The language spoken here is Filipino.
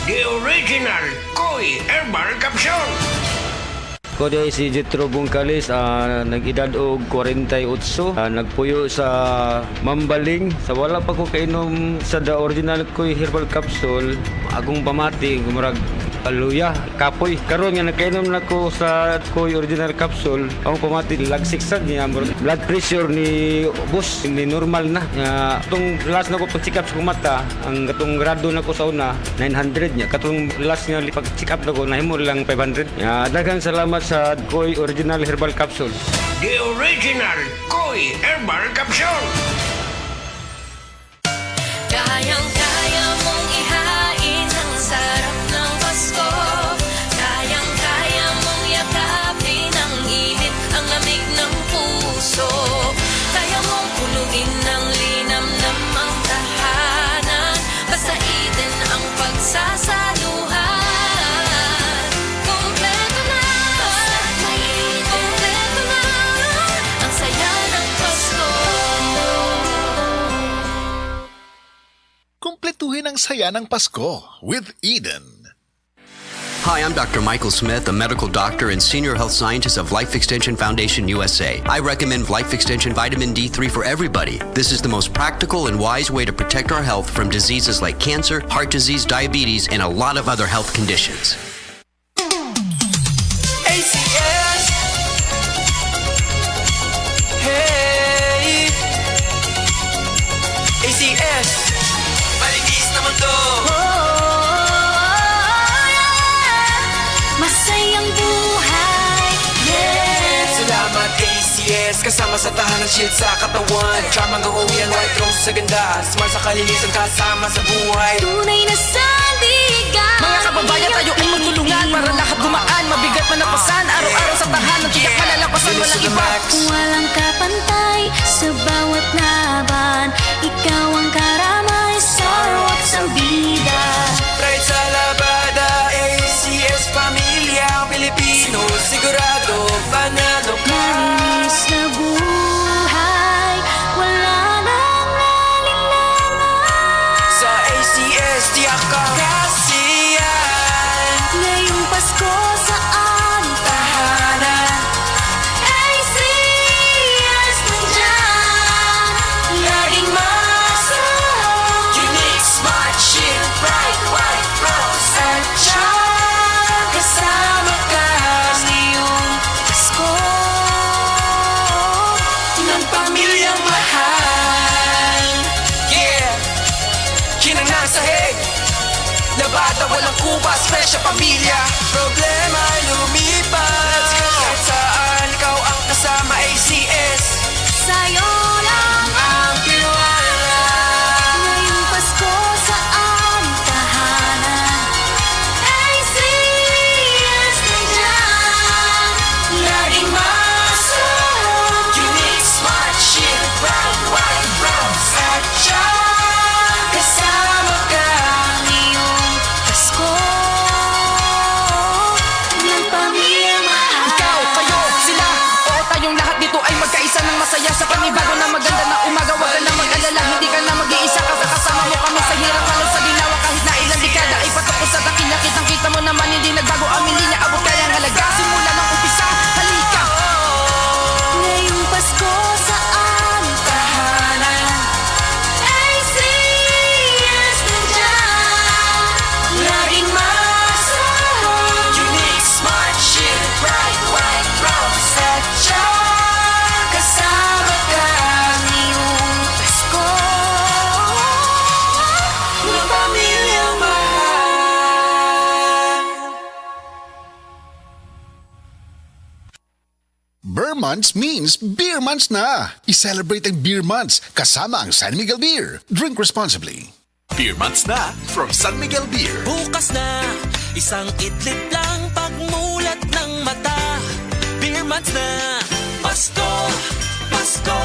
The original Koi Herbal Capsule. Ko di si Jetro Bungkalis, nag-edad og 48, nagpuyo sa Mambaling. Sa wala pa ko kainom sa the original Koi Herbal Capsule, agong pamati, gumurag aluya, kapoy. Karon nga nakainom na ko sa Koi Original Capsule, ang pamati lagsiksan niya, blood pressure ni boss, ni normal na. Itong last na ko pag-check up sa mata, ang katong grado na ko sa una, 900 niya. Katong last nga pag-check up na ko, nahimo lang 500. Daghang salamat sa Koi Original Herbal Capsule. The original Koi Herbal Capsule. Kayang-kaya mong ihain ang sarap ng Pasko. Kayang-kaya mong yakapin ang init, ang lamig ng puso. Kaya mong punuin ng linamnam ang tahanan. Basta Eden ang pagsasaluhan. Kompleto na, kompleto na ang saya ng Pasko. Kumpletuhin ang saya ng Pasko with Eden. Hi, I'm Dr. Michael Smith, a medical doctor and senior health scientist of Life Extension Foundation USA. I recommend Life Extension Vitamin D3 for everybody. This is the most practical and wise way to protect our health from diseases like cancer, heart disease, diabetes, and a lot of other health conditions. ACS. Hey, ACS. Malinis naman to. Masayang buhay. Salamat ACS. Kasama sa tahanan, shield sa katawan. Charm hanggang uwi ang white rose sa ganda. Smart sa kalinisan, kasama sa buhay. Tunay na sandigan. Mga kababayan, tayo ay magtulungan para lahat gumaan. Mabigat man napasan, araw-araw sa tahanan. Tiyak malalampasan, walang iba. Walang kapantay sa bawat laban. Ikaw ang karamay sa rock sa bida. Pride sa labada, ACS Pamilya Pilipino. Sigurado, panalo ka. Manis na buhay, wala nang alinlangan. Sa ACS, tiyak ka. Kasiyan. Ngayong Pasko saan tahanan? ACS nandyan, laging masarap. Unique, smart, shield, bright, white, rose, at charm. Kasama ka ngayong Pasko ng pamilyang mahal. Yeah! Kinang nasahig. Labada, walang kubas, fresh sa pamilya. Problema lumipas. Kahit saan, ikaw ang kasama, ACS. sa'yo lang. Ang tiwala. Ngayong Pasko saan tahanan? ACS nandyan, Laging masarap. Unique, smart, shield, bright, white, rose, at charm. Kasama ka. ngayong Pasko ng pamilyang mahal. Ikaw, kayo, sila, oo tayong lahat dito ay magkaisa ng masaya sa panibago na maganda na umaga. Huwag ka na mag-alala, hindi ka na mag-iisa. Kasama mo kami sa hirap, halos sa ginawa. Kahit na ilang dekada ay patapos sa dakinya. Kitang-kita mo naman hindi nagbago ang linya. Abot kaya ang halaga simula ng umpisa. Halika! Ngayong Pasko saan tahanan? ACS nandyan, Laging masarap. Unique, smart, shield, bright, white, rose, at charm. Kasama ka. ngayong Pasko Ng pamilyang mahal. Beer Months means beer months na. I-celebrate ang beer months kasama ang San Miguel Beer. Drink responsibly. Beer months na from San Miguel Beer. Bukas na, isang idlip lang pagmulat ng mata. Beer months na, Pasko, Pasko,